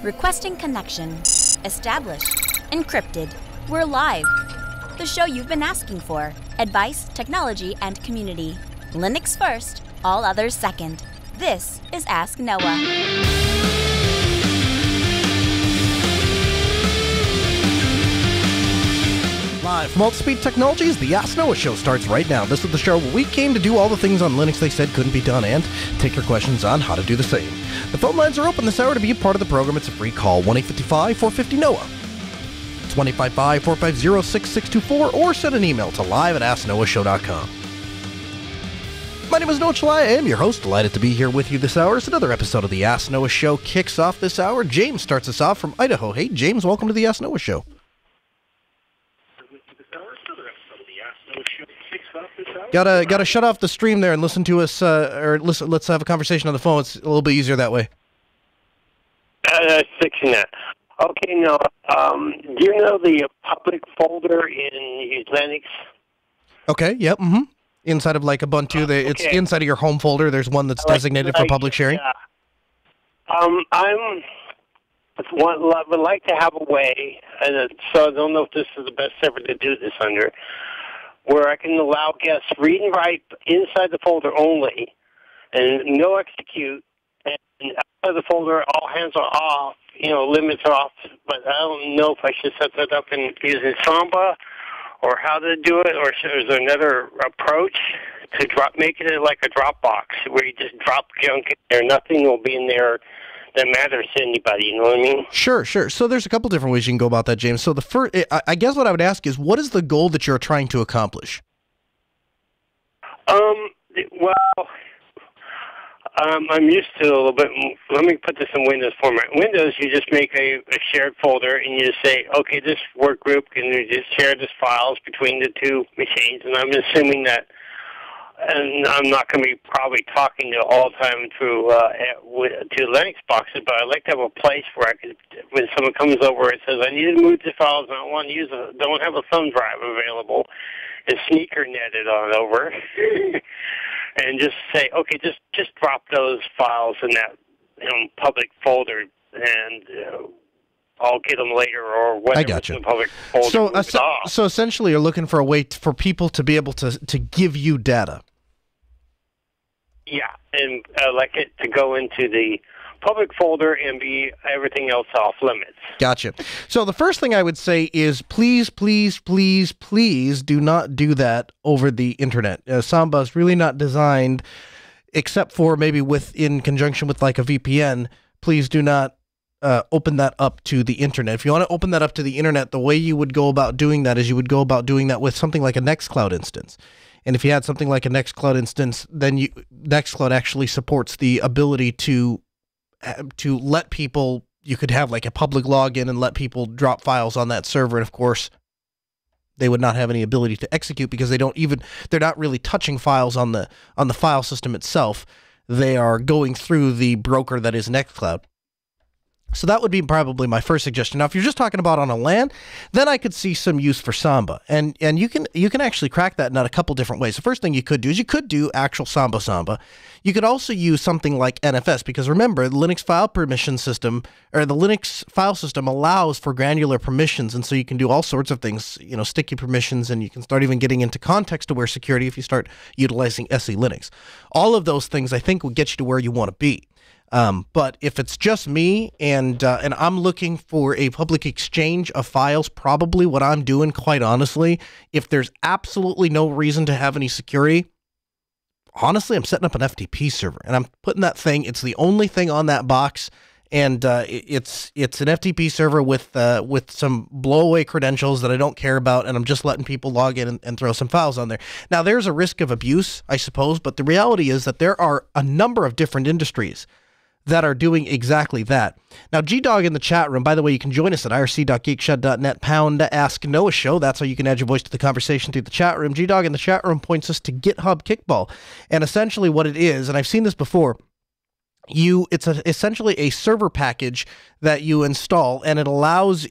Requesting connection. Established. Encrypted. We're live. The show you've been asking for. Advice, technology, and community. Linux first, all others second. This is Ask Noah. Live from Altspeed Technologies, the Ask Noah Show starts right now. This is the show where we came to do all the things on Linux they said couldn't be done and take your questions on how to do the same. The phone lines are open this hour to be a part of the program. It's a free call, 1-855-450-NOAH. It's 1-855-450-6624 or send an email to live@asknoahshow.com. My name is Noah Chalai. I am your host. Delighted to be here with you this hour. As another episode of the Ask Noah Show kicks off this hour. James starts us off from Idaho. Hey, James, welcome to the Ask Noah Show. Gotta shut off the stream there and listen to us, or listen. Let's have a conversation on the phone. It's a little bit easier that way. Fixing that. Okay, no. Do you know the public folder in Linux? Okay. Yep. Mm-hmm. Inside of like Ubuntu, it's inside of your home folder. There's one that's designated for public sharing. Yeah. I would like to have a way, and so I don't know if this is the best server to do this under, where I can allow guests read and write inside the folder only, and no execute, and outside the folder, all hands are off, limits are off, but I don't know if I should set that up using Samba, or how to do it, or is there another approach to make it like a Dropbox, where you just drop junk in there, nothing will be in there that matters to anybody, you know what I mean? Sure. So there's a couple different ways you can go about that, James. So the first, I guess what I would ask is, what is the goal that you're trying to accomplish? I'm used to a little bit. Let me put this in Windows format. Windows, you just make a shared folder, and you just say, okay, this work group can just share this files between the two machines, and I'm assuming that. And I'm not going to be probably talking to all the time to Linux boxes, but I'd like to have a place where I could, when someone comes over and says, I need to move the files and I want to don't have a thumb drive available, and sneaker net it on over, and just say, okay, just drop those files in that public folder, and I'll get them later or whatever. I got you. In the public folder. So essentially, you're looking for a way for people to be able to give you data. Yeah, and I'd like it to go into the public folder and be everything else off limits. Gotcha. So the first thing I would say is please, please, please, please do not do that over the internet. Samba is really not designed, except for maybe in conjunction with like a VPN. Please do not open that up to the internet. If you want to open that up to the internet, the way you would go about doing that is you would go about doing that with something like a Nextcloud instance. And if you had something like a Nextcloud instance, then Nextcloud actually supports the ability to let people, you could have like a public login and let people drop files on that server. And of course, they would not have any ability to execute because they're not really touching files on the file system itself. They are going through the broker that is Nextcloud. So that would be probably my first suggestion. Now, if you're just talking about on a LAN, then I could see some use for Samba, and you can actually crack that in a couple different ways. The first thing you could do is you could do actual Samba. You could also use something like NFS, because remember, the Linux file permission system, or the Linux file system, allows for granular permissions, and so you can do all sorts of things, sticky permissions, and you can start even getting into context-aware security if you start utilizing SE Linux. All of those things, I think, will get you to where you want to be. But if it's just me and I'm looking for a public exchange of files, probably what I'm doing, quite honestly, if there's absolutely no reason to have any security, honestly, I'm setting up an FTP server and I'm putting that thing. It's the only thing on that box, and it's an FTP server with some blowaway credentials that I don't care about, and I'm just letting people log in and throw some files on there. Now, there's a risk of abuse, I suppose, but the reality is that there are a number of different industries that are doing exactly that. Now, G-Dog in the chat room, by the way, you can join us at irc.geekshed.net, #Ask Noah Show. That's how you can add your voice to the conversation through the chat room. G-Dog in the chat room points us to GitHub Kickball. And essentially what it is, and I've seen this before, it's essentially a server package that you install, and it allows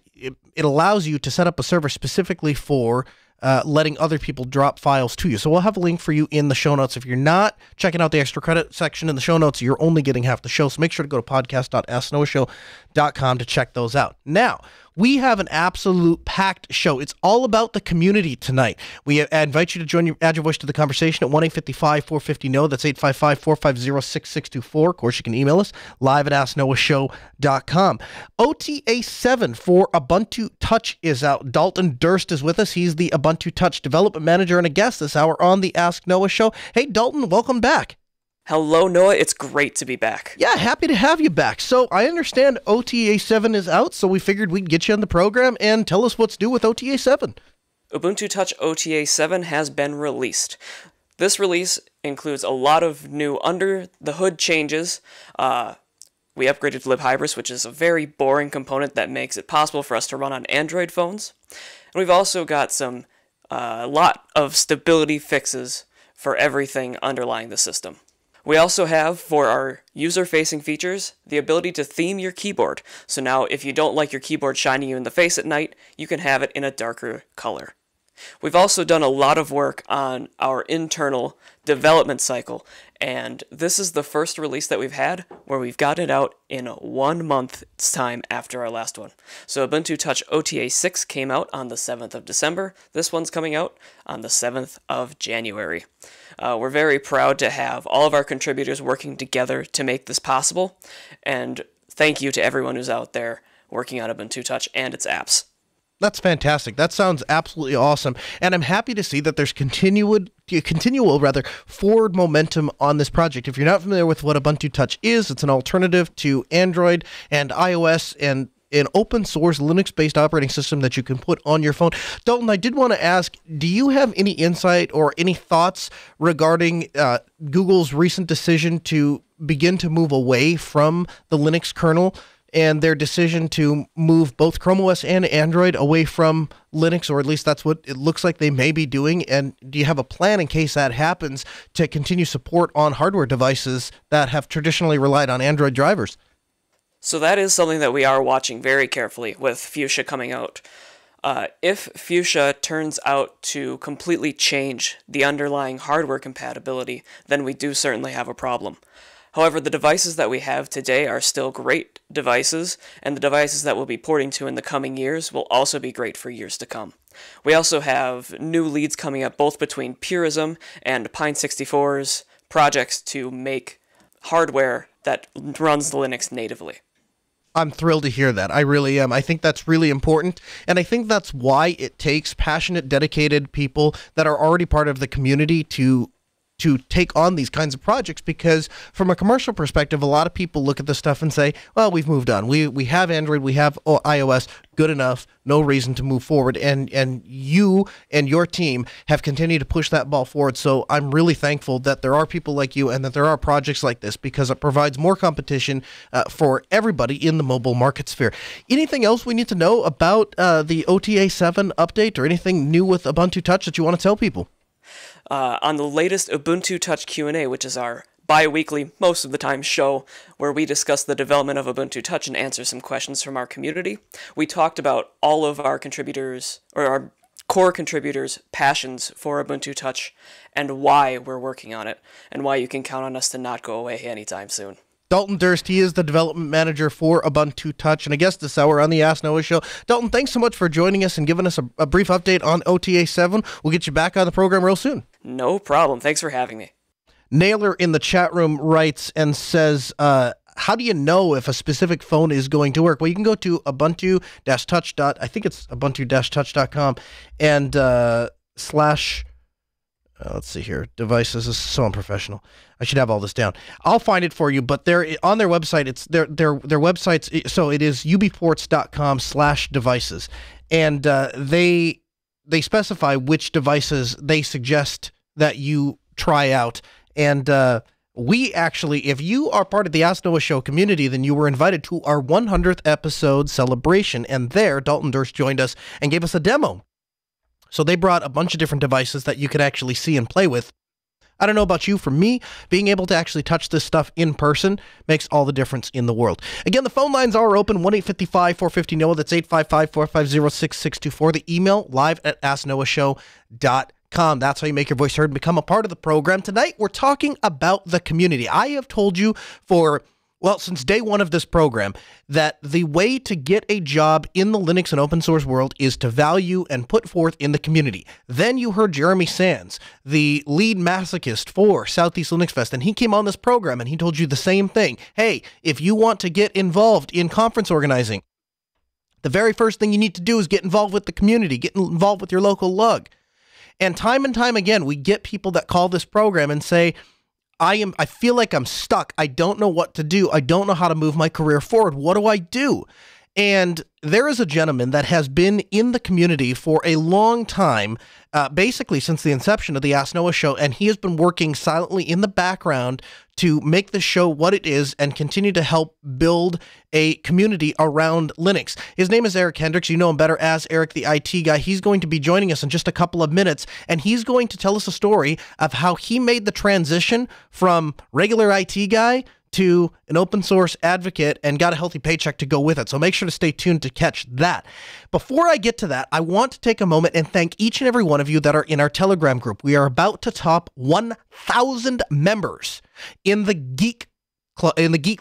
you to set up a server specifically for letting other people drop files to you. So we'll have a link for you in the show notes. If you're not checking out the extra credit section in the show notes, you're only getting half the show. So make sure to go to podcast.asknoahshow.com to check those out. Now, we have an absolute packed show. It's all about the community tonight. We invite you to add your voice to the conversation at 1-855-450-NO. That's 855-450-6624. Of course, you can email us live at asknoahshow.com. OTA 7 for Ubuntu Touch is out. Dalton Durst is with us. He's the Ubuntu Touch development manager and a guest this hour on the Ask Noah show. Hey, Dalton, welcome back. Hello, Noah. It's great to be back. Yeah, happy to have you back. So I understand OTA 7 is out, so we figured we'd get you on the program and tell us what's new with OTA 7. Ubuntu Touch OTA 7 has been released. This release includes a lot of new under-the-hood changes. We upgraded libhybris, which is a very boring component that makes it possible for us to run on Android phones. And we've also got a lot of stability fixes for everything underlying the system. We also have, for our user-facing features, the ability to theme your keyboard. So now, if you don't like your keyboard shining you in the face at night, you can have it in a darker color. We've also done a lot of work on our internal development cycle, and this is the first release that we've had where we've gotten it out in 1 month's time after our last one. So Ubuntu Touch OTA 6 came out on the 7th of December. This one's coming out on the 7th of January. We're very proud to have all of our contributors working together to make this possible, and thank you to everyone who's out there working on Ubuntu Touch and its apps. That's fantastic. That sounds absolutely awesome. And I'm happy to see that there's continual forward momentum on this project. If you're not familiar with what Ubuntu Touch is, it's an alternative to Android and iOS and an open source Linux-based operating system that you can put on your phone. Dalton, I did want to ask, do you have any insight or any thoughts regarding Google's recent decision to begin to move away from the Linux kernel and their decision to move both Chrome OS and Android away from Linux, or at least that's what it looks like they may be doing? And do you have a plan in case that happens to continue support on hardware devices that have traditionally relied on Android drivers? So that is something that we are watching very carefully with Fuchsia coming out. If Fuchsia turns out to completely change the underlying hardware compatibility, then we do certainly have a problem. However, the devices that we have today are still great devices, and the devices that we'll be porting to in the coming years will also be great for years to come. We also have new leads coming up both between Purism and Pine64's projects to make hardware that runs Linux natively. I'm thrilled to hear that. I really am. I think that's really important, and I think that's why it takes passionate, dedicated people that are already part of the community to take on these kinds of projects, because from a commercial perspective, a lot of people look at this stuff and say, well, we've moved on. We have Android, we have iOS, good enough, no reason to move forward. And you and your team have continued to push that ball forward. So I'm really thankful that there are people like you and that there are projects like this, because it provides more competition for everybody in the mobile market sphere. Anything else we need to know about the OTA 7 update, or anything new with Ubuntu Touch that you want to tell people? On the latest Ubuntu Touch Q&A, which is our bi-weekly, most of the time, show where we discuss the development of Ubuntu Touch and answer some questions from our community, we talked about all of our contributors, or our core contributors' passions for Ubuntu Touch and why we're working on it, and why you can count on us to not go away anytime soon. Dalton Durst, he is the development manager for Ubuntu Touch, and a guest this hour on the Ask Noah show. Dalton, thanks so much for joining us and giving us a brief update on OTA 7. We'll get you back on the program real soon. No problem. Thanks for having me. Naylor in the chat room writes and says, how do you know if a specific phone is going to work? Well, you can go to ubuntu-touch. I think it's ubuntu-touch.com and slash... let's see here. Devices. This is so unprofessional. I should have all this down. I'll find it for you, but they're on their website. It's their websites. So it is ubports.com/devices, and they specify which devices they suggest that you try out. And we actually, if you are part of the Ask Noah Show community, then you were invited to our 100th episode celebration, and there Dalton Durst joined us and gave us a demo. So they brought a bunch of different devices that you could actually see and play with. I don't know about you, for me, being able to actually touch this stuff in person makes all the difference in the world. Again, the phone lines are open, 1-855-450-NOAH. That's 855-450-6624. The email, live@asknoahshow.com. That's how you make your voice heard and become a part of the program. Tonight, we're talking about the community. I have told you since day one of this program, that the way to get a job in the Linux and open source world is to value and put forth in the community. Then you heard Jeremy Sands, the lead masochist for Southeast Linux Fest, and he came on this program and he told you the same thing. Hey, if you want to get involved in conference organizing, the very first thing you need to do is get involved with the community, get involved with your local lug. And time again, we get people that call this program and say, I feel like I'm stuck. I don't know what to do. I don't know how to move my career forward. What do I do? And there is a gentleman that has been in the community for a long time, basically since the inception of the Ask Noah show, and he has been working silently in the background to make the show what it is and continue to help build a community around Linux. His name is Eric Hendricks. You know him better as Eric the IT guy. He's going to be joining us in just a couple of minutes, and he's going to tell us a story of how he made the transition from regular IT guy to an open source advocate and got a healthy paycheck to go with it. So make sure to stay tuned to catch that. Before I get to that, I want to take a moment and thank each and every one of you that are in our Telegram group. We are about to top 1,000 members in the Geek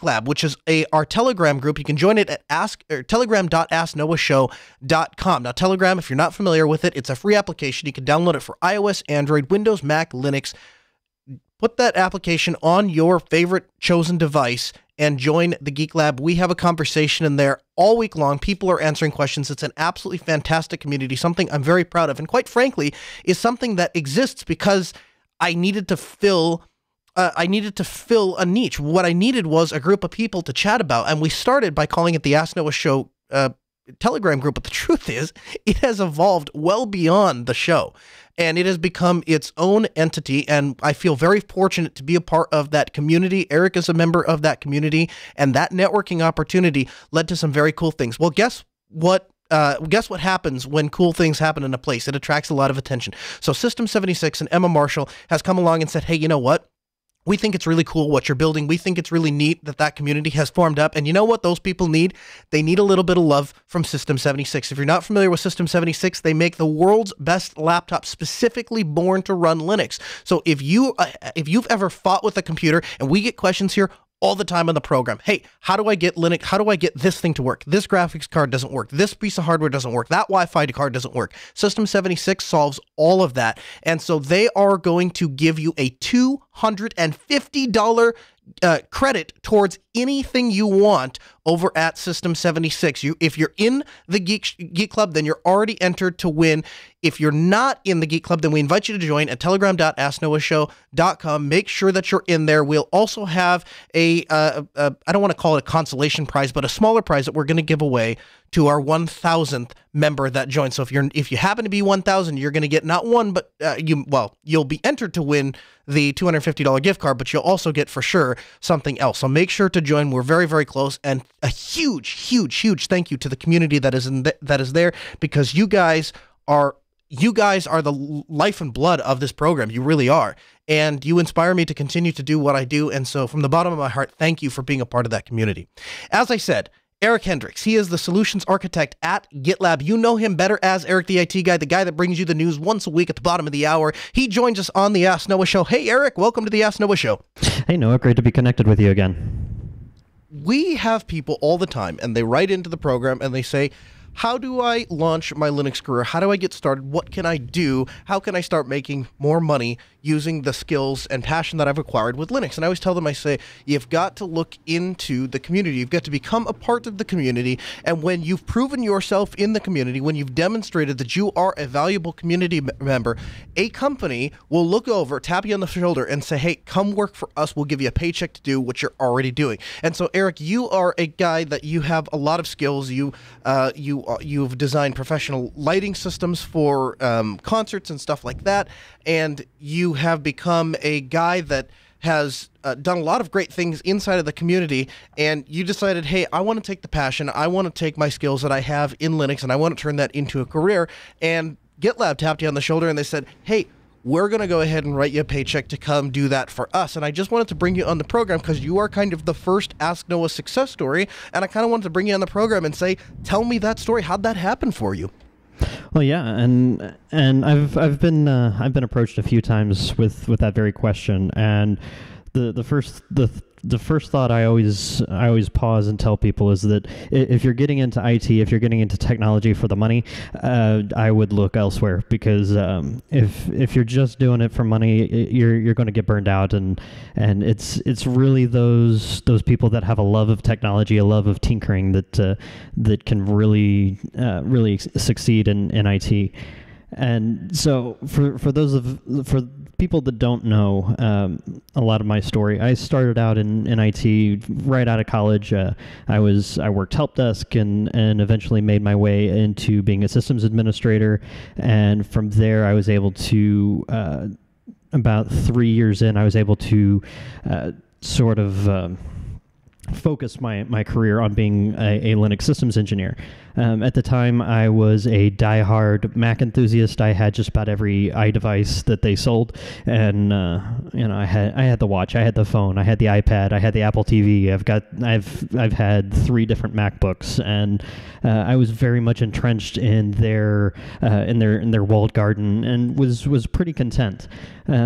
Lab, which is our Telegram group. You can join it at telegram.asknoahshow.com. Now, Telegram, if you're not familiar with it, it's a free application. You can download it for iOS, Android, Windows, Mac, Linux. Put that application on your favorite chosen device and join the Geek Lab. We have a conversation in there all week long. People are answering questions. It's an absolutely fantastic community, something I'm very proud of, and quite frankly, is something that exists because I needed to fill a niche. What I needed was a group of people to chat about, and we started by calling it the Ask Noah Show Telegram group, but the truth is, it has evolved well beyond the show. And it has become its own entity, and I feel very fortunate to be a part of that community. Eric is a member of that community, and that networking opportunity led to some very cool things. Well, guess what happens when cool things happen in a place? It attracts a lot of attention. So System 76 and Emma Marshall has come along and said, hey, you know what? We think it's really cool what you're building. We think it's really neat that community has formed up. And you know what those people need? They need a little bit of love from System 76. If you're not familiar with System 76, they make the world's best laptop specifically born to run Linux. So if you've ever fought with a computer, and we get questions here all the time on the program. Hey, how do I get Linux? How do I get this thing to work? This graphics card doesn't work. This piece of hardware doesn't work. That Wi-Fi card doesn't work. System 76 solves all of that. And so they are going to give you a $250 credit towards anything you want over at System 76. If you're in the Geek Club, then you're already entered to win. If you're not in the Geek Club, then we invite you to join at telegram.asknoahshow.com. Make sure that you're in there. We'll also have I don't want to call it a consolation prize, but a smaller prize that we're going to give away to our 1,000th member that joins. So if you happen to be 1,000, you're going to get not one, but you'll be entered to win the $250 gift card, but you'll also get for sure something else. So make sure to join. We're very, very close, and a huge, huge, huge thank you to the community that is there, because you guys are the life and blood of this program. You really are. And you inspire me to continue to do what I do. And so from the bottom of my heart, thank you for being a part of that community. As I said, Eric Hendricks, he is the solutions architect at GitLab. You know him better as Eric the IT guy, the guy that brings you the news once a week at the bottom of the hour. He joins us on the Ask Noah Show. Hey, Eric, welcome to the Ask Noah Show. Hey, Noah, great to be connected with you again. We have people all the time, and they write into the program, and they say, how do I launch my Linux career? How do I get started? What can I do? How can I start making more money using the skills and passion that I've acquired with Linux? And I always tell them, I say, you've got to look into the community. You've got to become a part of the community. And when you've proven yourself in the community, when you've demonstrated that you are a valuable community member, a company will look over, tap you on the shoulder, and say, hey, come work for us. We'll give you a paycheck to do what you're already doing. And so, Eric, you are a guy that you have a lot of skills. You've designed professional lighting systems for concerts and stuff like that, and you have become a guy that has done a lot of great things inside of the community, and you decided, hey, I want to take the passion, I want to take my skills that I have in Linux, and I want to turn that into a career. And GitLab tapped you on the shoulder, and they said, hey, we're going to go ahead and write you a paycheck to come do that for us. And I just wanted to bring you on the program because you are kind of the first Ask Noah success story. And I kind of wanted to bring you on the program and say, tell me that story. How'd that happen for you? Well, yeah, and I've been approached a few times with that very question, and the first thought I always pause and tell people is that if you're getting into IT, if you're getting into technology for the money, I would look elsewhere, because if you're just doing it for money, you're going to get burned out, and it's really those people that have a love of technology, a love of tinkering that can really succeed in IT. And so for people that don't know a lot of my story, I started out in IT right out of college. I worked help desk and eventually made my way into being a systems administrator. And from there, I was able to, about 3 years in, I was able to sort of focused my career on being a Linux systems engineer. At the time, I was a diehard Mac enthusiast. I had just about every iDevice that they sold, and I had the watch, I had the phone, I had the iPad, I had the Apple TV. I've had 3 different MacBooks, and I was very much entrenched in their walled garden, and was pretty content.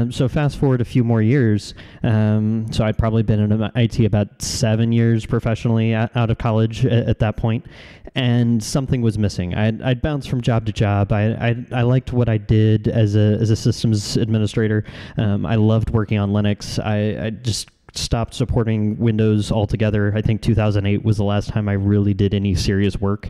So fast forward a few more years. So I'd probably been in IT about 7 years professionally out of college at that point, and something was missing. I'd bounced from job to job. I liked what I did as a systems administrator. I loved working on Linux. I just stopped supporting Windows altogether. I think 2008 was the last time I really did any serious work.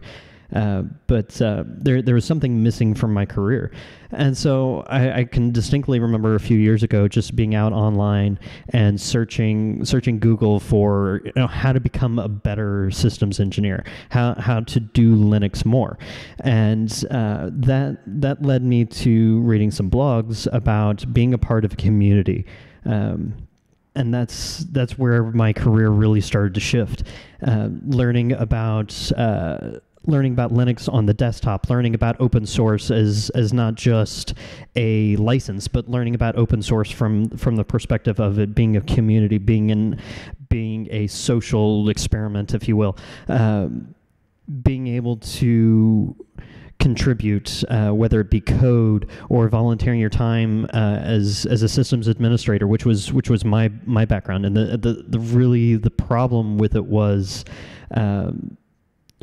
But there was something missing from my career. And so I can distinctly remember a few years ago just being out online and searching Google for how to become a better systems engineer, how to do Linux more. And that led me to reading some blogs about being a part of a community. And that's where my career really started to shift. Learning about Linux on the desktop, learning about open source as not just a license, but learning about open source from the perspective of it being a community, being a social experiment, if you will, being able to contribute, whether it be code or volunteering your time as a systems administrator, which was my background. And the problem with it was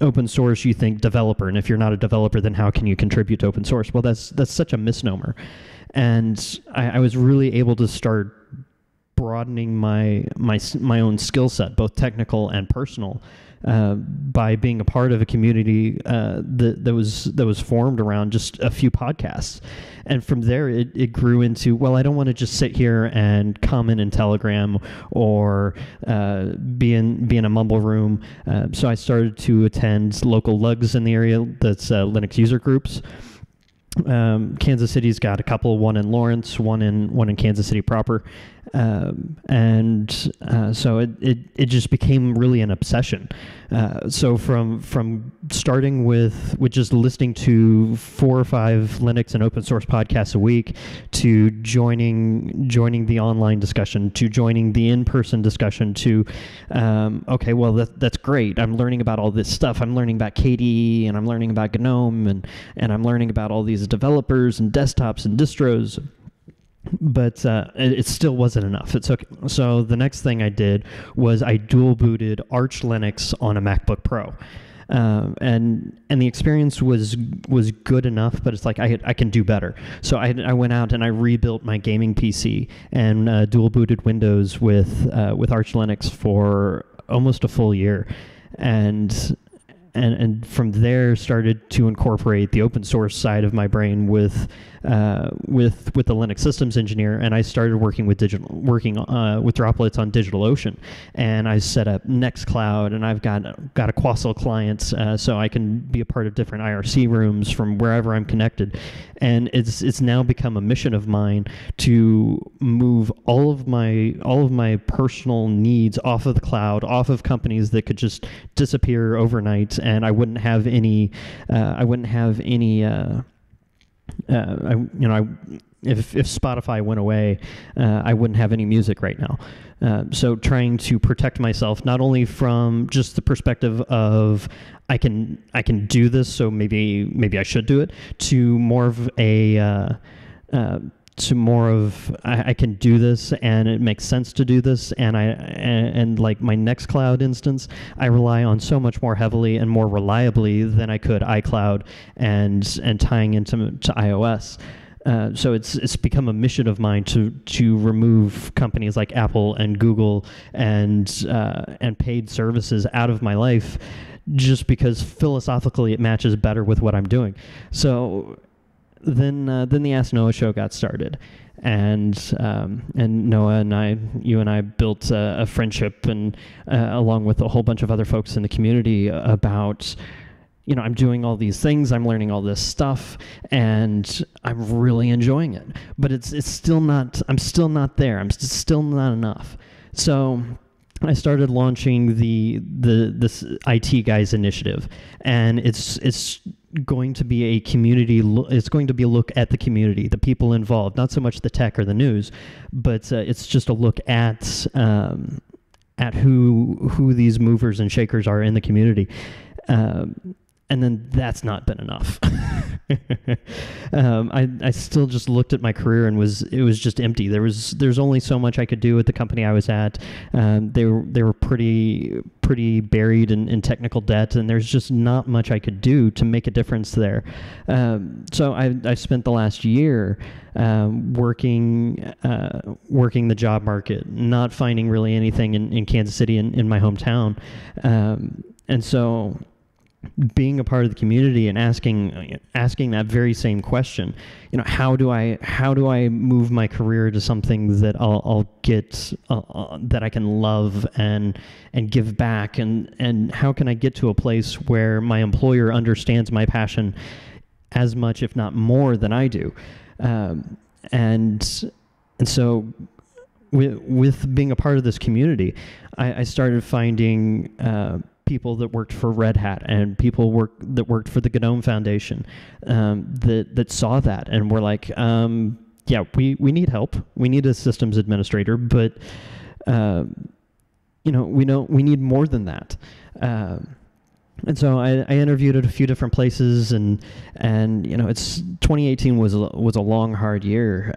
open source, you think developer, and if you're not a developer, then how can you contribute to open source? Well, that's such a misnomer. And I was really able to start broadening my own skill set, both technical and personal, by being a part of a community that was formed around just a few podcasts. And from there, it grew into, well, I don't want to just sit here and comment in Telegram or be in a mumble room. So I started to attend local lugs in the area, that's Linux user groups. Kansas City's got a couple, one in Lawrence, one in Kansas City proper. So it just became really an obsession. So from starting with just listening to 4 or 5 Linux and open source podcasts a week, to joining the online discussion, to joining the in-person discussion, to okay, well that's great. I'm learning about all this stuff. I'm learning about KDE, and I'm learning about GNOME, and I'm learning about all these developers and desktops and distros. But it still wasn't enough. So the next thing I did was I dual booted Arch Linux on a MacBook Pro, and the experience was good enough. But it's like I can do better. So I went out and I rebuilt my gaming PC and dual booted Windows with Arch Linux for almost a full year, and from there started to incorporate the open source side of my brain with the Linux systems engineer, and I started working with Droplets on DigitalOcean, and I set up Nextcloud, and I've got a Quassel client, so I can be a part of different IRC rooms from wherever I'm connected, and it's now become a mission of mine to move all of my personal needs off of the cloud, off of companies that could just disappear overnight, and I wouldn't have any if Spotify went away, I wouldn't have any music right now. So trying to protect myself not only from just the perspective of I can do this, so maybe I should do it, to more of I can do this and it makes sense to do this, and like my Nextcloud instance, I rely on so much more heavily and more reliably than I could iCloud and tying into iOS. So it's become a mission of mine to remove companies like Apple and Google and paid services out of my life, just because philosophically it matches better with what I'm doing. So then the Ask Noah show got started, and Noah and you and I built a friendship, and along with a whole bunch of other folks in the community, about, I'm doing all these things, I'm learning all this stuff, and I'm really enjoying it. But I'm still not there. I'm still not enough. So I started launching this IT Guys initiative, and it's going to be a community. It's going to be a look at the community, the people involved, not so much the tech or the news, but it's just a look at who these movers and shakers are in the community. And then that's not been enough. I still just looked at my career and it was just empty. There's only so much I could do at the company I was at. They were pretty buried in technical debt, and there's just not much I could do to make a difference there. So I spent the last year working the job market, not finding really anything in Kansas City in my hometown, and so being a part of the community and asking that very same question, how do I move my career to something that I'll get that I can love and give back, and how can I get to a place where my employer understands my passion as much, if not more, than I do, and so with being a part of this community, I started finding people that worked for Red Hat and people that worked for the GNOME Foundation that saw that and were like, we need help. We need a systems administrator, but we need more than that. And so I interviewed at a few different places, and 2018 was a long, hard year.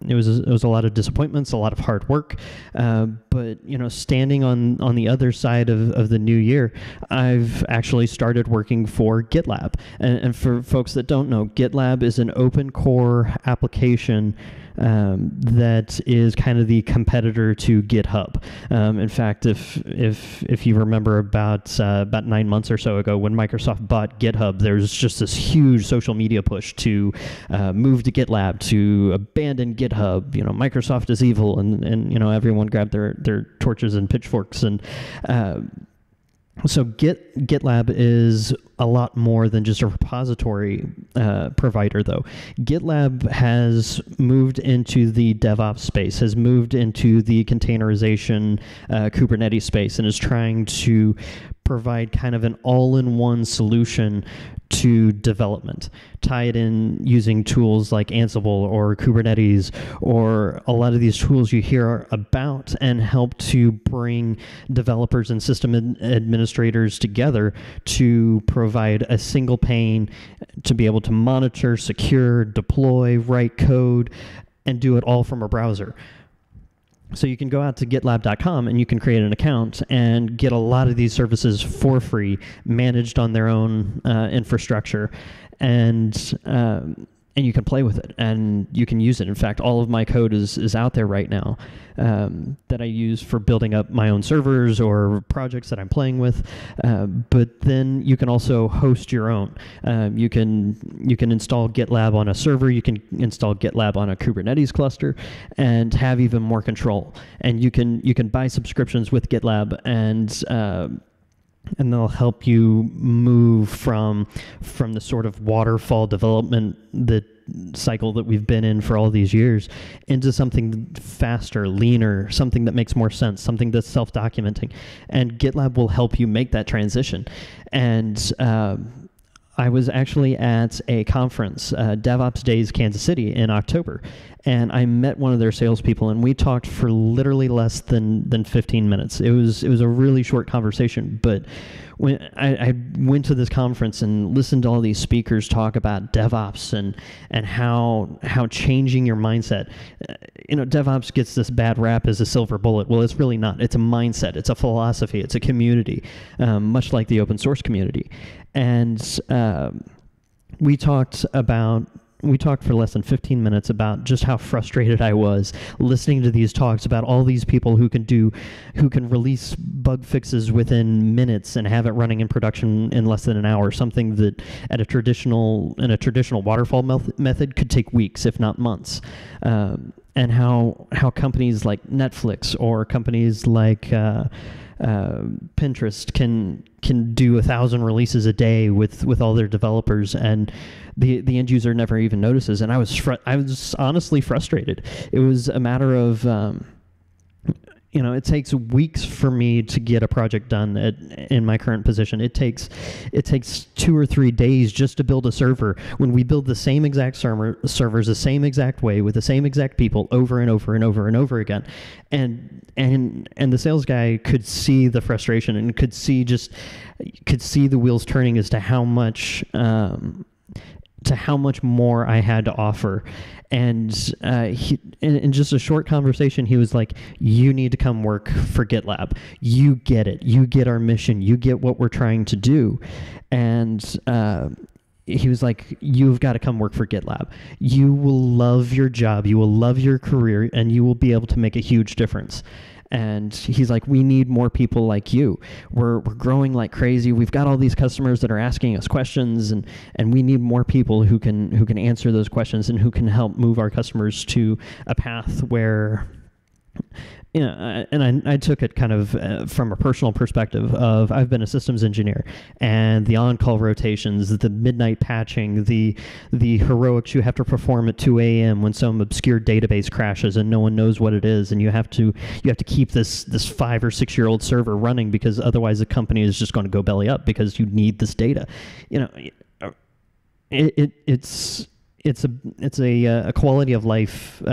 It was a lot of disappointments, a lot of hard work, but standing on the other side of the new year, I've actually started working for GitLab. And for folks that don't know, GitLab is an open core application that is kind of the competitor to GitHub. In fact, if you remember about 9 months or so ago, when Microsoft bought GitHub, there was just this huge social media push to move to GitLab, to abandon GitHub. Microsoft is evil, and everyone grabbed their torches and pitchforks. And so GitLab is a lot more than just a repository provider, though. GitLab has moved into the DevOps space, has moved into the containerization Kubernetes space, and is trying to provide kind of an all-in-one solution to development. Tie it in using tools like Ansible or Kubernetes or a lot of these tools you hear about, and help to bring developers and system administrators together to provide a single pane to be able to monitor, secure, deploy, write code, and do it all from a browser. So you can go out to GitLab.com and you can create an account and get a lot of these services for free, managed on their own infrastructure, and you can play with it and you can use it. In fact, all of my code is out there right now that I use for building up my own servers or projects that I'm playing with. But then you can also host your own. You can install GitLab on a server. You can install GitLab on a Kubernetes cluster and have even more control. And you can buy subscriptions with GitLab, and they'll help you move from the sort of waterfall development cycle that we've been in for all these years into something faster, leaner, something that makes more sense, something that's self-documenting. And GitLab will help you make that transition. And I was actually at a conference, DevOps Days Kansas City in October, and I met one of their salespeople, and we talked for literally less than 15 minutes. It was a really short conversation, but when I went to this conference and listened to all these speakers talk about DevOps and how changing your mindset, DevOps gets this bad rap as a silver bullet. Well, it's really not. It's a mindset. It's a philosophy. It's a community, much like the open source community. And we talked for less than 15 minutes about just how frustrated I was listening to these talks about all these people who can release bug fixes within minutes and have it running in production in less than an hour, something that in a traditional waterfall method could take weeks, if not months. And how companies like Netflix or companies like Pinterest can do 1,000 releases a day with all their developers, and the end user never even notices. And I was honestly frustrated. It was a matter of it takes weeks for me to get a project done in my current position. It takes 2 or 3 days just to build a server when we build the same exact servers the same exact way with the same exact people over and over and over and over again. And the sales guy could see the frustration and could see the wheels turning as to how much more I had to offer. And in just a short conversation, he was like, you need to come work for GitLab. You get it. You get our mission. You get what we're trying to do. And he was like, you've got to come work for GitLab. You will love your job. You will love your career, and you will be able to make a huge difference. And he's like, we need more people like you. We're growing like crazy. We've got all these customers that are asking us questions, and we need more people who can answer those questions and who can help move our customers to a path where, and I took it kind of from a personal perspective of I've been a systems engineer, and the on-call rotations, the midnight patching, the heroics you have to perform at 2 a.m. when some obscure database crashes and no one knows what it is, and you have to keep this 5 or 6 year old server running because otherwise the company is just going to go belly up because you need this data. It's a quality of life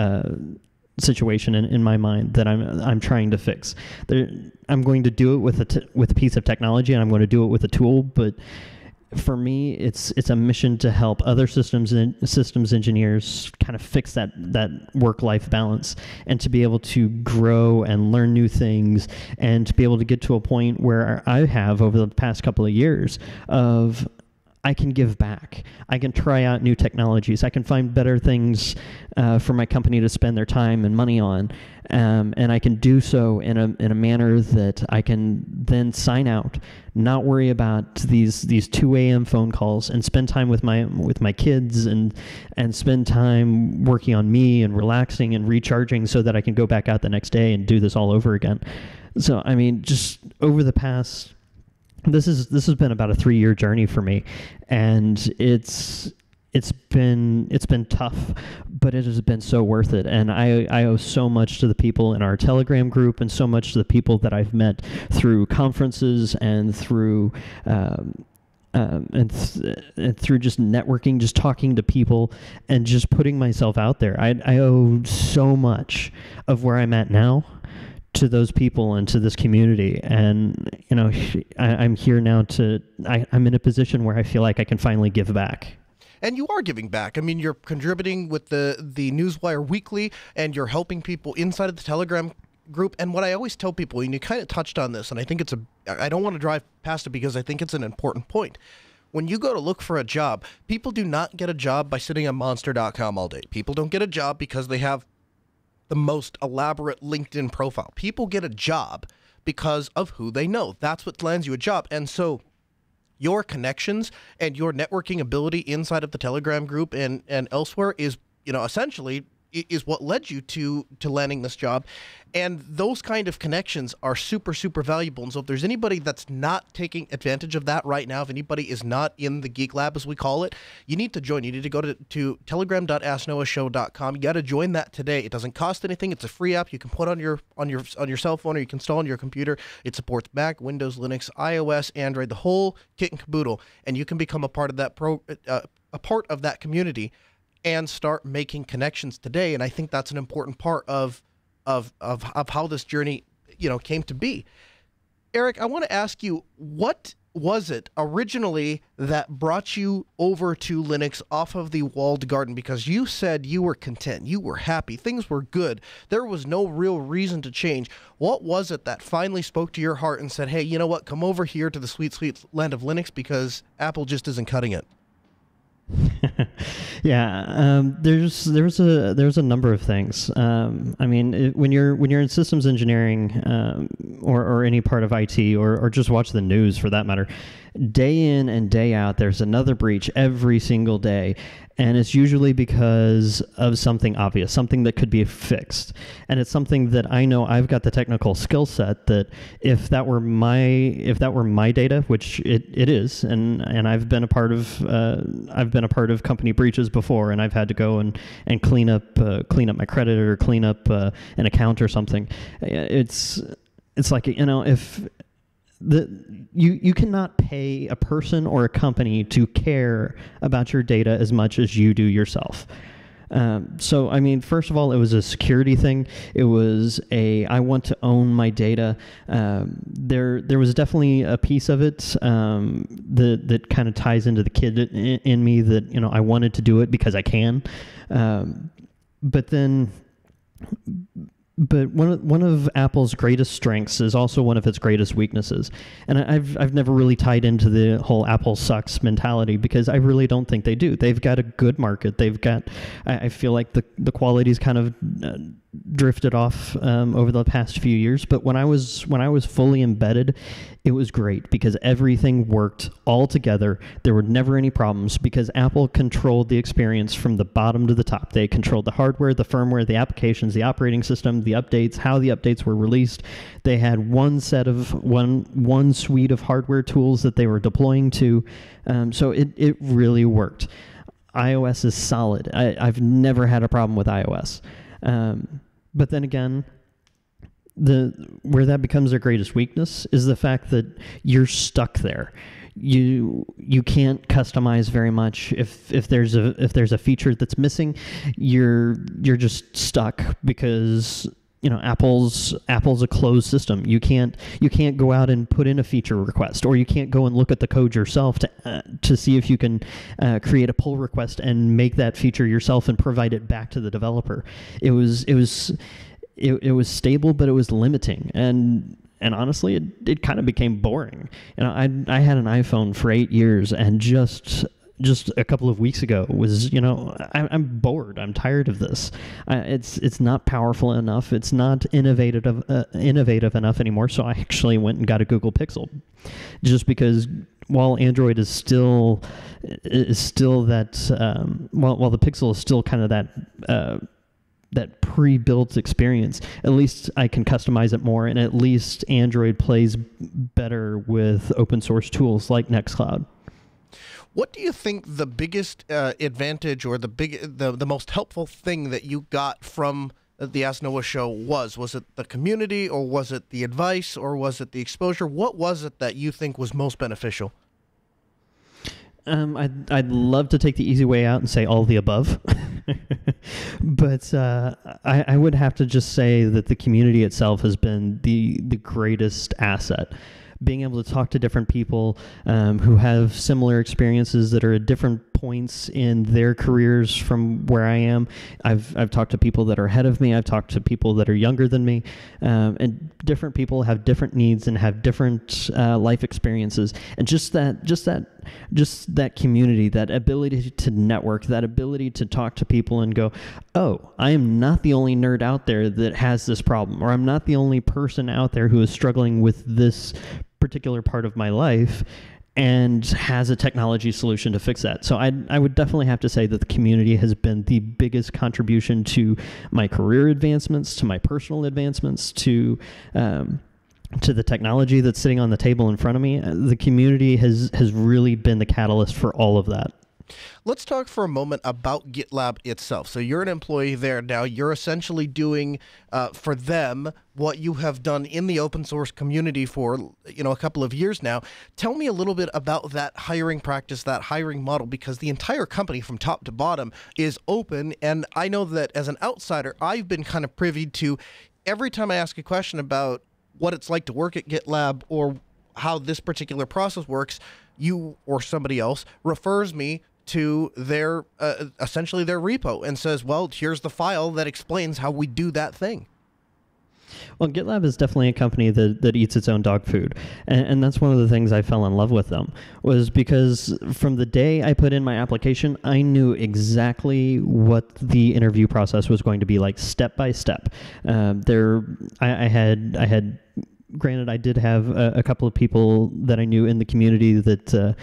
situation in my mind that I'm trying to fix. I'm going to do it with a piece of technology, and I'm going to do it with a tool, but for me it's a mission to help other systems engineers kind of fix that work-life balance, and to be able to grow and learn new things, and to be able to get to a point where I have over the past couple of years of I can give back. I can try out new technologies. I can find better things for my company to spend their time and money on, and I can do so in a manner that I can then sign out, not worry about these 2 a.m. phone calls, and spend time with my kids and spend time working on me and relaxing and recharging so that I can go back out the next day and do this all over again. So I mean, just over the past. This has been about a 3-year journey for me, and it's been tough, but it has been so worth it. And I owe so much to the people in our Telegram group, and so much to the people that I've met through conferences and through and through just networking, just talking to people, and just putting myself out there. I owe so much of where I'm at now to those people and to this community. And I'm here now I'm in a position where I feel like I can finally give back. And you are giving back. I mean, you're contributing with the Newswire Weekly, and you're helping people inside of the Telegram group. And what I always tell people, and you kind of touched on this, and I think I don't want to drive past it because I think it's an important point. When you go to look for a job, people do not get a job by sitting on monster.com all day. People don't get a job because they have the most elaborate LinkedIn profile. People get a job because of who they know. That's what lands you a job. And so your connections and your networking ability inside of the Telegram group and elsewhere is, essentially is what led you to landing this job. And those kind of connections are super, super valuable. And so if there's anybody that's not taking advantage of that right now, if anybody is not in the Geek Lab, as we call it, you need to join. You need to go to telegram.asknoahshow.com. You got to join that today. It doesn't cost anything. It's a free app you can put on your cell phone, or you can install on your computer. It supports Mac, Windows, Linux, iOS, Android, the whole kit and caboodle. And you can become a part of that community and start making connections today. And I think that's an important part of how this journey, came to be. Eric, I want to ask you, what was it originally that brought you over to Linux off of the walled garden? Because you said you were content, you were happy, things were good, there was no real reason to change. What was it that finally spoke to your heart and said, hey, you know what, come over here to the sweet, sweet land of Linux, because Apple just isn't cutting it? Yeah, there's a number of things. I mean, when you're in systems engineering, or any part of IT, or just watch the news for that matter, day in and day out, there's another breach every single day. And it's usually because of something obvious, something that could be fixed. And it's something that I know I've got the technical skill set that if that were my data, which it is, and I've been a part of company breaches before, and I've had to go and clean up my credit, or clean up an account or something. It's like, if you cannot pay a person or a company to care about your data as much as you do yourself. So, I mean, first of all, it was a security thing. It was I want to own my data. There was definitely a piece of it that kind of ties into the kid in me that, I wanted to do it because I can. But one of Apple's greatest strengths is also one of its greatest weaknesses. And I've never really tied into the whole Apple sucks mentality, because I really don't think they do. They've got a good market. I feel like the quality's kind of drifted off over the past few years. But when I was fully embedded, it was great because everything worked all together. There were never any problems because Apple controlled the experience from the bottom to the top. They controlled the hardware, the firmware, the applications, the operating system, the updates, how the updates were released. They had one suite of hardware tools that they were deploying to. So it really worked. iOS is solid. I've never had a problem with iOS. But then again, where that becomes their greatest weakness is the fact that you're stuck there. You can't customize very much. If there's a feature that's missing, you're just stuck because Apple's a closed system. You can't go out and put in a feature request, or you can't go and look at the code yourself to see if you can create a pull request and make that feature yourself and provide it back to the developer. It was stable, but it was limiting, and honestly, it kind of became boring. I had an iPhone for 8 years, and just a couple of weeks ago was, I'm bored. I'm tired of this. It's not powerful enough. It's not innovative enough anymore. So I actually went and got a Google Pixel, just because while Android is still that, while the Pixel is still kind of that pre-built experience, at least I can customize it more, and at least Android plays better with open source tools like Nextcloud. What do you think the biggest advantage, or the most helpful thing that you got from the Ask Noah show was? Was it the community, or was it the advice, or was it the exposure? What was it that you think was most beneficial? I'd love to take the easy way out and say all of the above, but I would have to just say that the community itself has been the greatest asset. Being able to talk to different people who have similar experiences that are at different points in their careers from where I am. I've talked to people that are ahead of me. I've talked to people that are younger than me, and different people have different needs and have different life experiences. And just that community, that ability to network, that ability to talk to people and go, oh, I am not the only nerd out there that has this problem, or I'm not the only person out there who is struggling with this particular part of my life. and has a technology solution to fix that. So I would definitely have to say that the community has been the biggest contribution to my career advancements, to my personal advancements, to the technology that's sitting on the table in front of me. The community has really been the catalyst for all of that. Let's talk for a moment about GitLab itself. So you're an employee there now. You're essentially doing for them what you have done in the open source community for a couple of years now. Tell me a little bit about that hiring practice, that hiring model, because the entire company from top to bottom is open. And I know that as an outsider, I've been kind of privy to every time I ask a question about what it's like to work at GitLab or how this particular process works, you or somebody else refers me to their essentially their repo and says, well, here's the file that explains how we do that thing. Well, GitLab is definitely a company that eats its own dog food. And that's one of the things I fell in love with them, was because from the day I put in my application, I knew exactly what the interview process was going to be like, step by step. I had granted, I did have a couple of people that I knew in the community that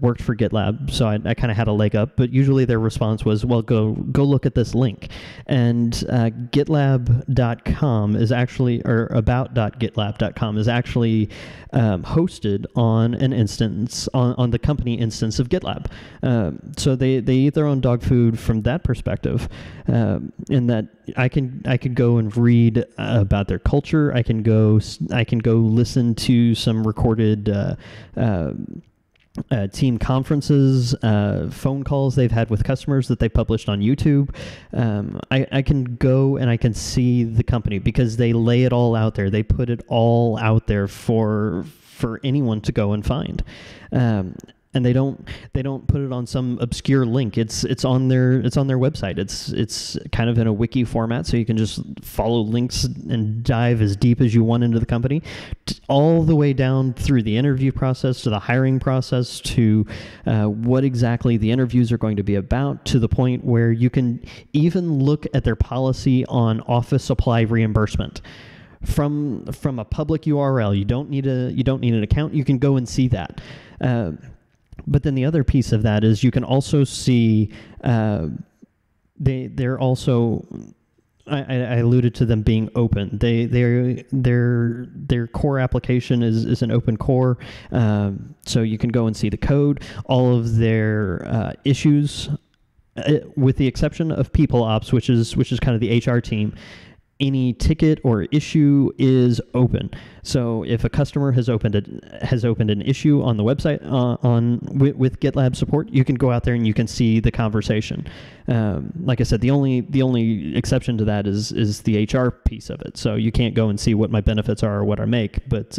worked for GitLab, so I kind of had a leg up. But usually their response was, "Well, go look at this link." And GitLab.com is actually, or about.gitlab.com is actually hosted on an instance on the company instance of GitLab. So they eat their own dog food from that perspective. In that I could go and read about their culture. I can go listen to some recorded team conferences, phone calls they've had with customers that they published on YouTube. I can go and I can see the company because they lay it all out there. They put it all out there for anyone to go and find. And they don't put it on some obscure link. It's on their website. It's kind of in a wiki format, so you can just follow links and dive as deep as you want into the company, all the way down through the interview process to the hiring process to what exactly the interviews are going to be about, to the point where you can even look at their policy on office supply reimbursement. From a public URL, you don't need an account. You can go and see that. But then the other piece of that is you can also see they're also. I alluded to them being open. Their core application is an open core, so you can go and see the code. All of their issues, with the exception of People Ops, which is kind of the HR team. Any ticket or issue is open. So if a customer has opened an issue on the website with GitLab support, you can go out there and you can see the conversation. Like I said, the only exception to that is the HR piece of it. So you can't go and see what my benefits are or what I make. But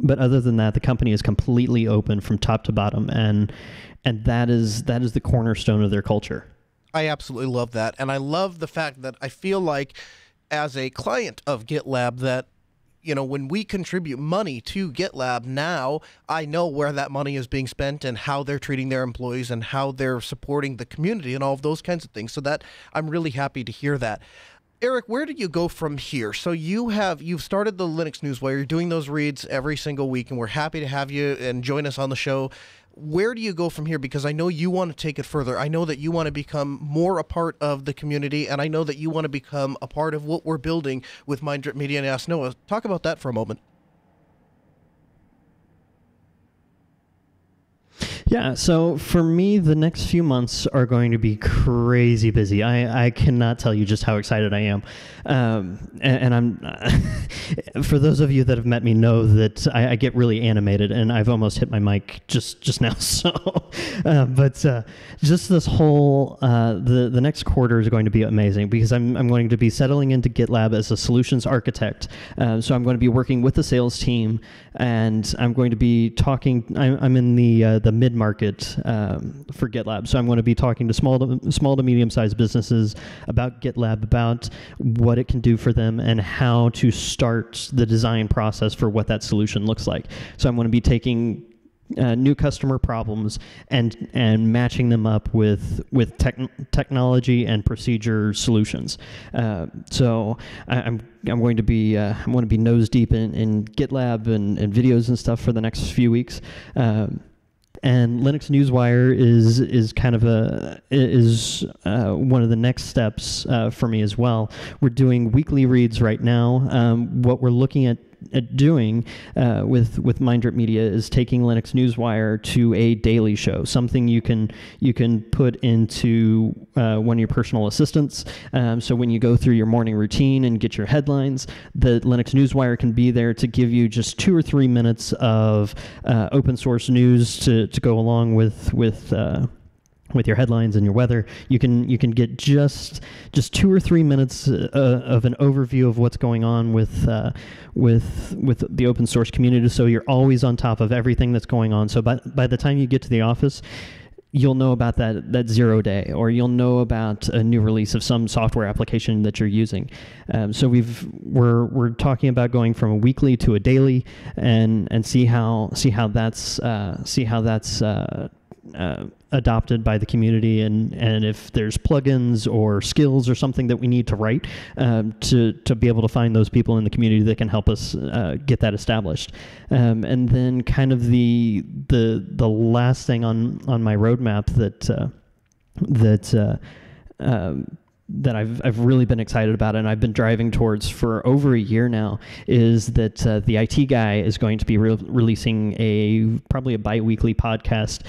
other than that, the company is completely open from top to bottom, and that is the cornerstone of their culture. I absolutely love that, and I love the fact that I feel like, as a client of GitLab, that when we contribute money to GitLab, now I know where that money is being spent and how they're treating their employees and how they're supporting the community and all of those kinds of things. So that I'm really happy to hear that. Eric, where do you go from here? So you've started the Linux Newswire. You're doing those reads every single week, and we're happy to have you and join us on the show. Where do you go from here? Because I know you want to take it further. I know that you want to become more a part of the community, and I know that you want to become a part of what we're building with Mind Media and Ask Noah. Talk about that for a moment. Yeah, so for me, the next few months are going to be crazy busy. I cannot tell you just how excited I am. And I'm, for those of you that have met me know that I get really animated, and I've almost hit my mic just now. So, but just this whole, the next quarter is going to be amazing because I'm going to be settling into GitLab as a solutions architect. So I'm going to be working with the sales team, and I'm going to be talking, I'm in the mid-market for GitLab. So I'm going to be talking to small to medium-sized businesses about GitLab, about what it can do for them and how to start the design process for what that solution looks like. So I'm going to be taking new customer problems and matching them up with technology and procedure solutions. So I'm going to be nose deep in GitLab and videos and stuff for the next few weeks. And Linux Newswire is kind of one of the next steps for me as well. We're doing weekly reads right now. What we're looking at doing with Minddrip Media is taking Linux Newswire to a daily show, something you can put into one of your personal assistants. So when you go through your morning routine and get your headlines, the Linux Newswire can be there to give you just 2 or 3 minutes of open source news to go along with your headlines and your weather. You can get just 2 or 3 minutes of an overview of what's going on with the open source community, so you're always on top of everything that's going on. So by the time you get to the office, you'll know about that 0 day, or you'll know about a new release of some software application that you're using. So we're talking about going from a weekly to a daily, and see how that's adopted by the community, and if there's plugins or skills or something that we need to write to be able to find those people in the community that can help us get that established. And then kind of the last thing on my roadmap that I've really been excited about, and I've been driving towards for over a year now, is that the IT guy is going to be releasing probably a bi-weekly podcast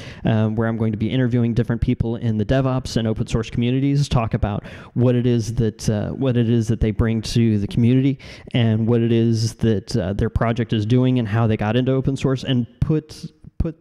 where I'm going to be interviewing different people in the DevOps and open source communities, talk about what it is that they bring to the community, and what it is that their project is doing, and how they got into open source, and put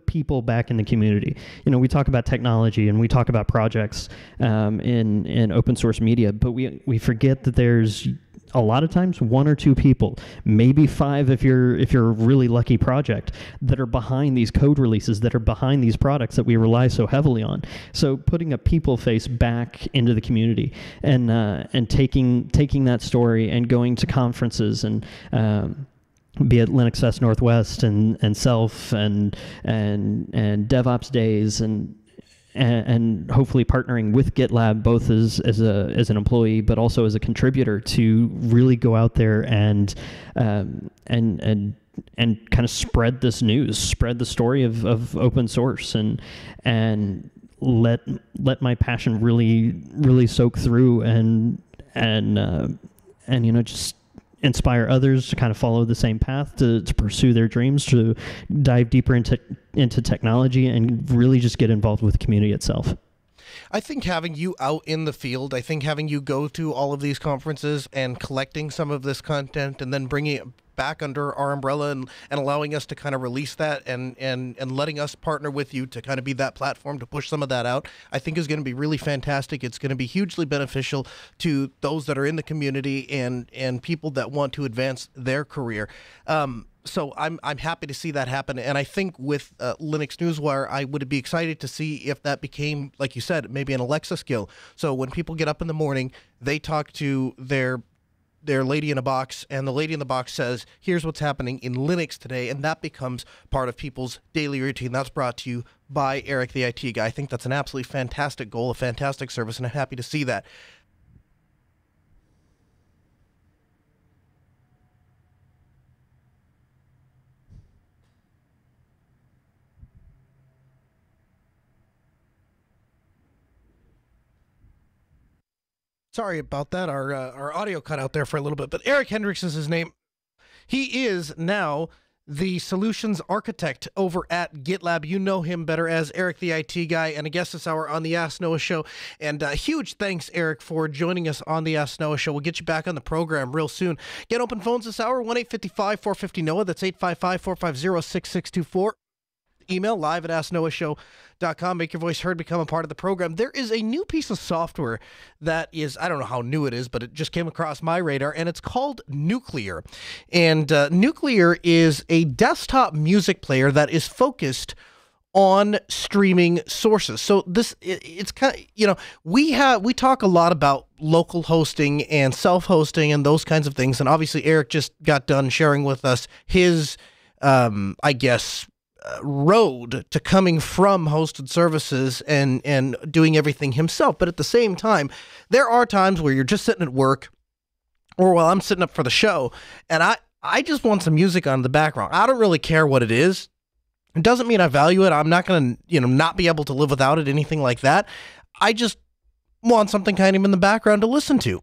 people back in the community. We talk about technology and we talk about projects in open source media, but we forget that there's a lot of times 1 or 2 people, maybe 5 if you're a really lucky project, that are behind these code releases, that are behind these products that we rely so heavily on. So putting a people face back into the community, and taking that story and going to conferences, and be it Linux Fest Northwest and Self and DevOps Days, and hopefully partnering with GitLab, both as an employee but also as a contributor, to really go out there and kind of spread this news, spread the story of open source, and let my passion really soak through, and just inspire others to kind of follow the same path, to pursue their dreams, to dive deeper into technology, and really just get involved with the community itself. I think having you out in the field, I think having you go to all of these conferences and collecting some of this content and then bringing it back under our umbrella and allowing us to kind of release that and letting us partner with you to kind of be that platform to push some of that out, I think is going to be really fantastic. It's going to be hugely beneficial to those that are in the community and people that want to advance their career. So I'm happy to see that happen, and I think with Linux Newswire, I would be excited to see if that became, like you said, maybe an Alexa skill. So when people get up in the morning, they talk to their lady in a box, and the lady in the box says, here's what's happening in Linux today, and that becomes part of people's daily routine. That's brought to you by Eric, the IT guy. I think that's an absolutely fantastic goal, a fantastic service, and I'm happy to see that. Sorry about that. Our audio cut out there for a little bit, but Eric Hendricks is his name. He is now the solutions architect over at GitLab. You know him better as Eric, the IT guy, and a guest this hour on the Ask Noah show. And huge thanks, Eric, for joining us on the Ask Noah show. We'll get you back on the program real soon. Get open phones this hour, 1-855-450-NOAH. That's 855-450-6624. Email live at asknoahshow.com. Make your voice heard, become a part of the program. There is a new piece of software that is, I don't know how new it is, but it just came across my radar, and it's called Nuclear. And Nuclear is a desktop music player that is focused on streaming sources. So it's kind of, we talk a lot about local hosting and self-hosting and those kinds of things. And obviously Eric just got done sharing with us his, road to coming from hosted services and doing everything himself. But at the same time, there are times where you're just sitting at work, or while I'm sitting up for the show, and I just want some music on the background. I don't really care what it is. It doesn't mean I value it. I'm not going to, not be able to live without it, anything like that. I just want something kind of in the background to listen to.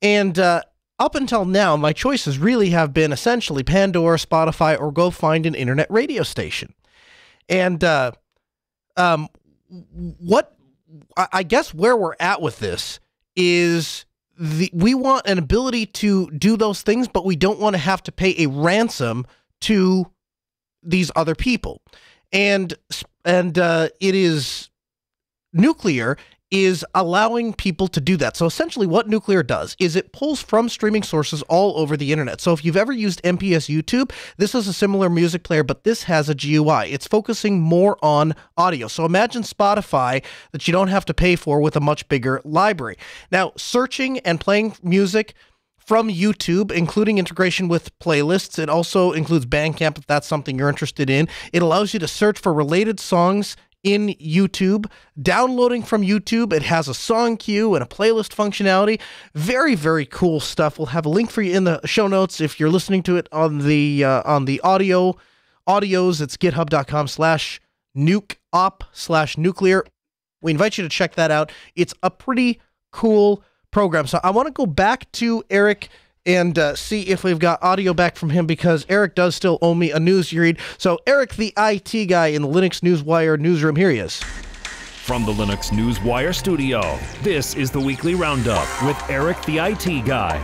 And up until now, my choices really have been essentially Pandora, Spotify, or go find an internet radio station. And what I guess where we're at with this is we want an ability to do those things, but we don't want to have to pay a ransom to these other people. And it is Nuclear is allowing people to do that. So essentially what Nuclear does is it pulls from streaming sources all over the internet. So if you've ever used MPS YouTube, this is a similar music player, but this has a GUI. It's focusing more on audio. So imagine Spotify that you don't have to pay for with a much bigger library. Now, searching and playing music from YouTube, including integration with playlists. It also includes Bandcamp if that's something you're interested in. It allows you to search for related songs in YouTube, downloading from YouTube. It has a song queue and a playlist functionality. Very, very cool stuff. We'll have a link for you in the show notes if you're listening to it on the audios. It's github.com/nukeop/nuclear. We invite you to check that out. It's a pretty cool program. So I want to go back to Eric and see if we've got audio back from him, because Eric does still owe me a news read. So Eric, the IT guy in the Linux Newswire newsroom, here he is. From the Linux Newswire studio, this is the Weekly Roundup with Eric, the IT guy.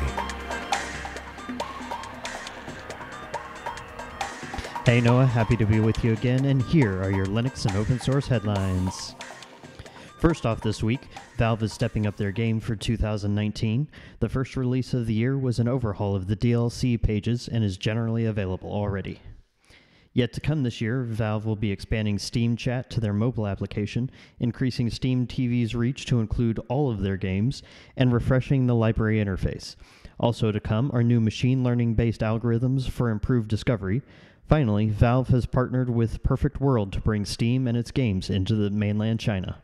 Hey Noah, happy to be with you again, and here are your Linux and open source headlines. First off this week, Valve is stepping up their game for 2019. The first release of the year was an overhaul of the DLC pages and is generally available already. Yet to come this year, Valve will be expanding Steam Chat to their mobile application, increasing Steam TV's reach to include all of their games, and refreshing the library interface. Also to come are new machine learning-based algorithms for improved discovery. Finally, Valve has partnered with Perfect World to bring Steam and its games into the mainland China.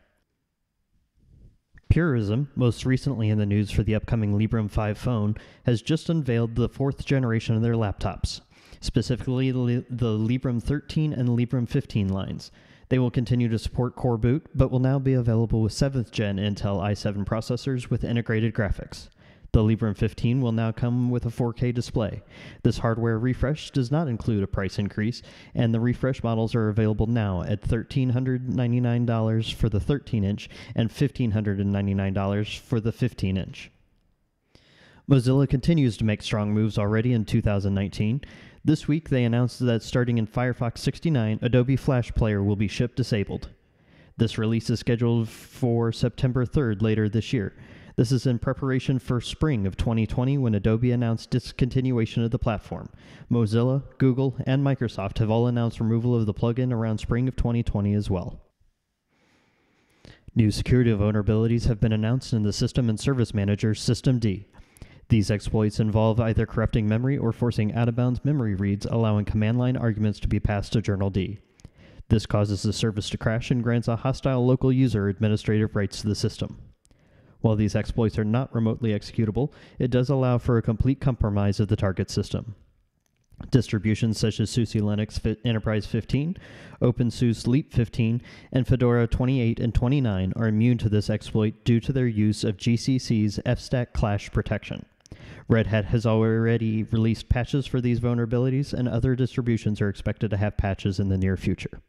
Purism, most recently in the news for the upcoming Librem 5 phone, has just unveiled the 4th generation of their laptops, specifically the Librem 13 and Librem 15 lines. They will continue to support Core Boot, but will now be available with 7th gen Intel i7 processors with integrated graphics. The Librem 15 will now come with a 4K display. This hardware refresh does not include a price increase, and the refresh models are available now at $1,399 for the 13-inch and $1,599 for the 15-inch. Mozilla continues to make strong moves already in 2019. This week they announced that starting in Firefox 69, Adobe Flash Player will be shipped disabled. This release is scheduled for September 3rd later this year. This is in preparation for spring of 2020 when Adobe announced discontinuation of the platform. Mozilla, Google, and Microsoft have all announced removal of the plugin around spring of 2020 as well. New security vulnerabilities have been announced in the System and Service Manager Systemd. These exploits involve either corrupting memory or forcing out-of-bounds memory reads, allowing command line arguments to be passed to journal D. This causes the service to crash and grants a hostile local user administrative rights to the system. While these exploits are not remotely executable, it does allow for a complete compromise of the target system. Distributions such as SUSE Linux Enterprise 15, OpenSUSE Leap 15, and Fedora 28 and 29 are immune to this exploit due to their use of GCC's fstack clash protection. Red Hat has already released patches for these vulnerabilities, and other distributions are expected to have patches in the near future.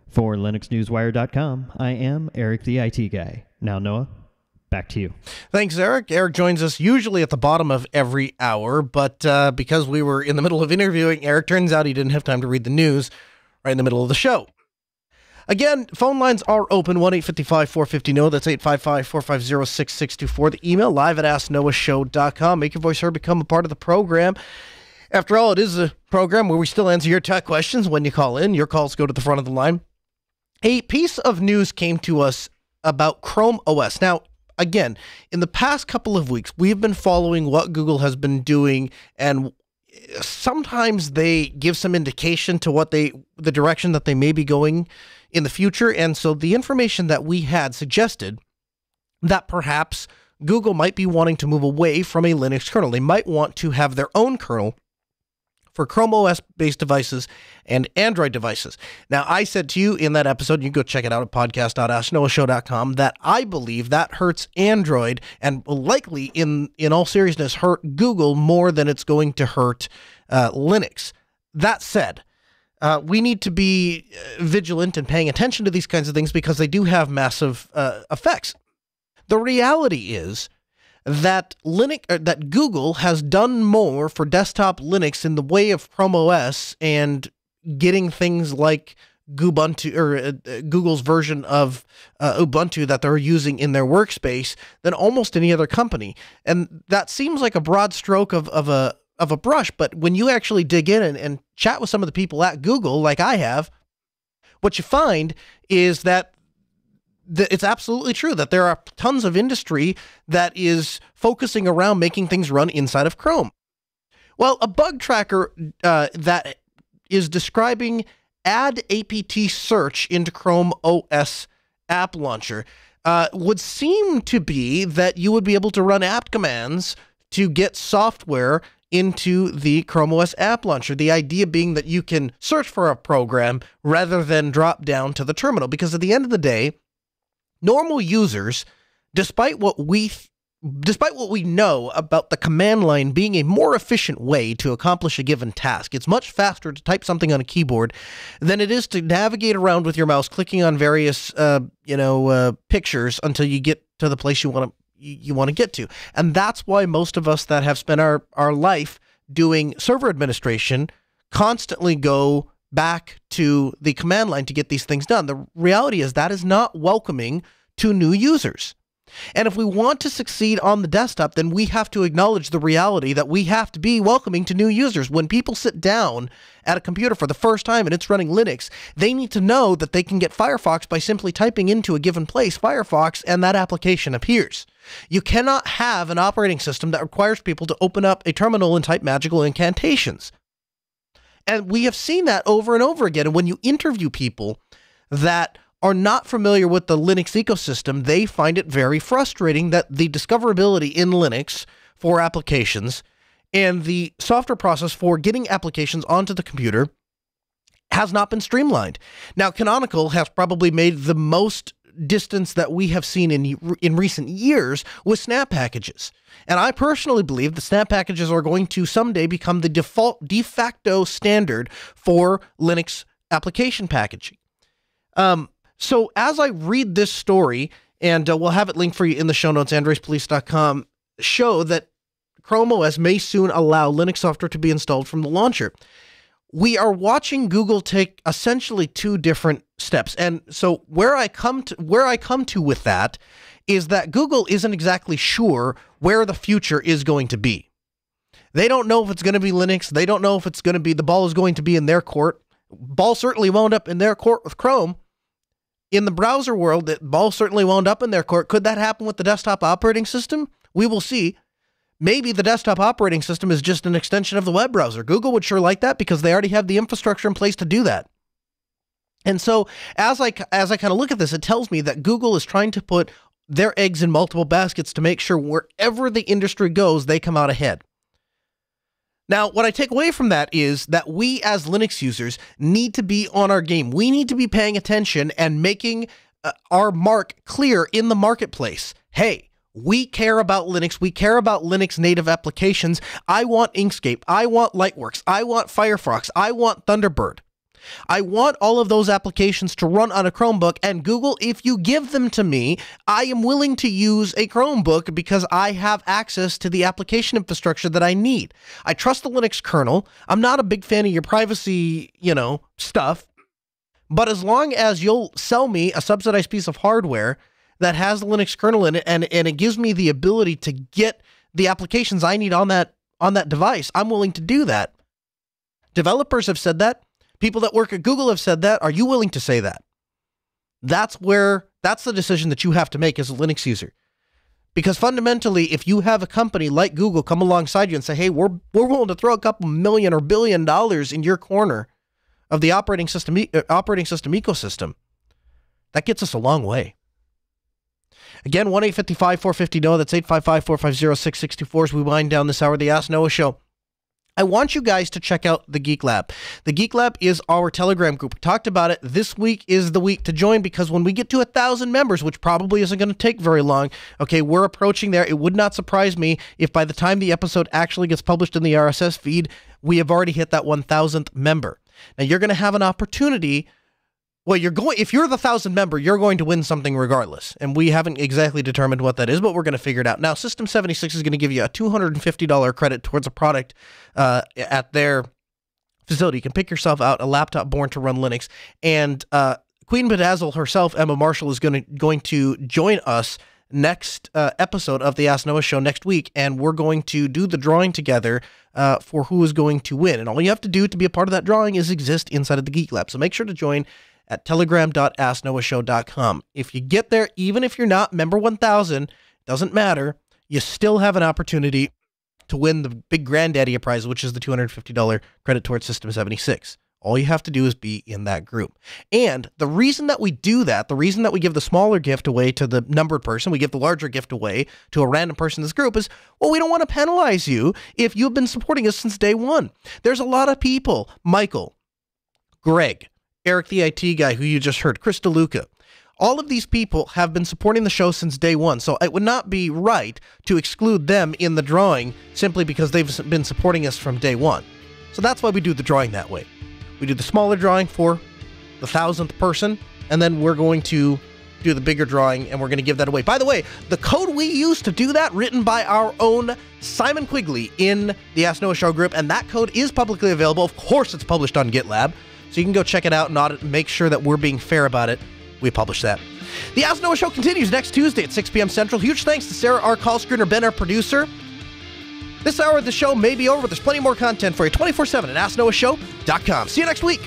For LinuxNewsWire.com, I am Eric the IT guy. Now, Noah, back to you. Thanks, Eric. Eric joins us usually at the bottom of every hour, but because we were in the middle of interviewing Eric, turns out he didn't have time to read the news right in the middle of the show. Again, phone lines are open, 1-855-450-NO. That's 855-450-6624. The email, live@asknoahshow.com. Make your voice heard, become a part of the program. After all, it is a program where we still answer your tech questions when you call in. Your calls go to the front of the line. A piece of news came to us about Chrome OS. Now, again, in the past couple of weeks, we've been following what Google has been doing and sometimes they give some indication to the direction that they may be going in the future. And so the information that we had suggested that perhaps Google might be wanting to move away from a Linux kernel. They might want to have their own kernel for Chrome OS-based devices and Android devices. Now, I said to you in that episode, you can go check it out at podcast.asknoahshow.com, that I believe that hurts Android and will likely, in all seriousness, hurt Google more than it's going to hurt Linux. That said, we need to be vigilant and paying attention to these kinds of things because they do have massive effects. The reality is that that Google has done more for desktop Linux in the way of Chrome OS and getting things like Ubuntu or Google's version of Ubuntu that they're using in their workspace than almost any other company. And that seems like a broad stroke of a brush, but when you actually dig in and chat with some of the people at Google, like I have, what you find is that it's absolutely true that there are tons of industry that is focusing around making things run inside of Chrome. Well, a bug tracker that is describing add apt search into Chrome OS app launcher would seem to be that you would be able to run apt commands to get software into the Chrome OS app launcher. The idea being that you can search for a program rather than drop down to the terminal, because at the end of the day, normal users, despite what we know about the command line being a more efficient way to accomplish a given task, it's much faster to type something on a keyboard than it is to navigate around with your mouse, clicking on various, pictures until you get to the place you want to get to. And that's why most of us that have spent our life doing server administration constantly go back to the command line to get these things done. The reality is that is not welcoming to new users. And if we want to succeed on the desktop, then we have to acknowledge the reality that we have to be welcoming to new users. When people sit down at a computer for the first time and it's running Linux, they need to know that they can get Firefox by simply typing into a given place Firefox, and that application appears. You cannot have an operating system that requires people to open up a terminal and type magical incantations. And we have seen that over and over again. And when you interview people that are not familiar with the Linux ecosystem, they find it very frustrating that the discoverability in Linux for applications and the software process for getting applications onto the computer has not been streamlined. Now, Canonical has probably made the most distance that we have seen in recent years with snap packages. And I personally believe the snap packages are going to someday become the de facto standard for Linux application packaging. So as I read this story, and we'll have it linked for you in the show notes, androidspolice.com, show that Chrome OS may soon allow Linux software to be installed from the launcher. We are watching Google take essentially two different steps. And so where I come to with that is that Google isn't exactly sure where the future is going to be. They don't know if it's going to be Linux. They don't know if it's going to be, the ball is going to be in their court. Ball certainly wound up in their court with Chrome. In the browser world, the ball certainly wound up in their court. Could that happen with the desktop operating system? We will see. Maybe the desktop operating system is just an extension of the web browser. Google would sure like that because they already have the infrastructure in place to do that. And so as I kind of look at this, it tells me that Google is trying to put their eggs in multiple baskets to make sure wherever the industry goes, they come out ahead. Now, what I take away from that is that we as Linux users need to be on our game. We need to be paying attention and making our mark clear in the marketplace. Hey, we care about Linux. We care about Linux native applications. I want Inkscape. I want Lightworks. I want Firefox. I want Thunderbird. I want all of those applications to run on a Chromebook, and Google, if you give them to me, I am willing to use a Chromebook because I have access to the application infrastructure that I need. I trust the Linux kernel. I'm not a big fan of your privacy, stuff, but as long as you'll sell me a subsidized piece of hardware that has the Linux kernel in it, and it gives me the ability to get the applications I need on that device, I'm willing to do that. Developers have said that. People that work at Google have said that. Are you willing to say that? That's the decision that you have to make as a Linux user. Because fundamentally, if you have a company like Google come alongside you and say, hey, we're willing to throw a couple million or $1 billion in your corner of the operating system ecosystem, that gets us a long way. Again, 1-855-450-NOAH. That's 855-450-6624 as we wind down this hour of the Ask Noah Show. I want you guys to check out the Geek Lab. The Geek Lab is our Telegram group. We talked about it. This week is the week to join because when we get to 1,000 members, which probably isn't going to take very long, okay, we're approaching there. It would not surprise me if by the time the episode actually gets published in the RSS feed, we have already hit that 1,000th member. Now, you're going to have an opportunity. Well, if you're the 1,000th member, you're going to win something regardless. And we haven't exactly determined what that is, but we're going to figure it out. Now, System 76 is going to give you a $250 credit towards a product at their facility. You can pick yourself out a laptop born to run Linux. And Queen Bedazzle herself, Emma Marshall, is going to join us next episode of the Ask Noah Show next week. And we're going to do the drawing together for who is going to win. And all you have to do to be a part of that drawing is exist inside of the Geek Lab. So make sure to join at telegram.asknoahshow.com. If you get there, even if you're not member 1,000, doesn't matter, you still have an opportunity to win the big granddaddy prize, which is the $250 credit towards System 76. All you have to do is be in that group. And the reason that we do that, the reason that we give the smaller gift away to the numbered person, we give the larger gift away to a random person in this group is, well, we don't want to penalize you if you've been supporting us since day one. There's a lot of people, Michael, Greg, Eric the IT guy who you just heard, Chris DeLuca. All of these people have been supporting the show since day one, so it would not be right to exclude them in the drawing simply because they've been supporting us from day one. So that's why we do the drawing that way. We do the smaller drawing for the 1,000th person, and then we're going to do the bigger drawing, and we're going to give that away. By the way, the code we use to do that, written by our own Simon Quigley in the Ask Noah Show group, and that code is publicly available. Of course, it's published on GitLab. So you can go check it out and audit and make sure that we're being fair about it. We publish that. The Ask Noah Show continues next Tuesday at 6 p.m. Central. Huge thanks to Sarah R. Callscreener, Ben, our producer. This hour of the show may be over, but there's plenty more content for you 24/7 at AskNoahShow.com. See you next week.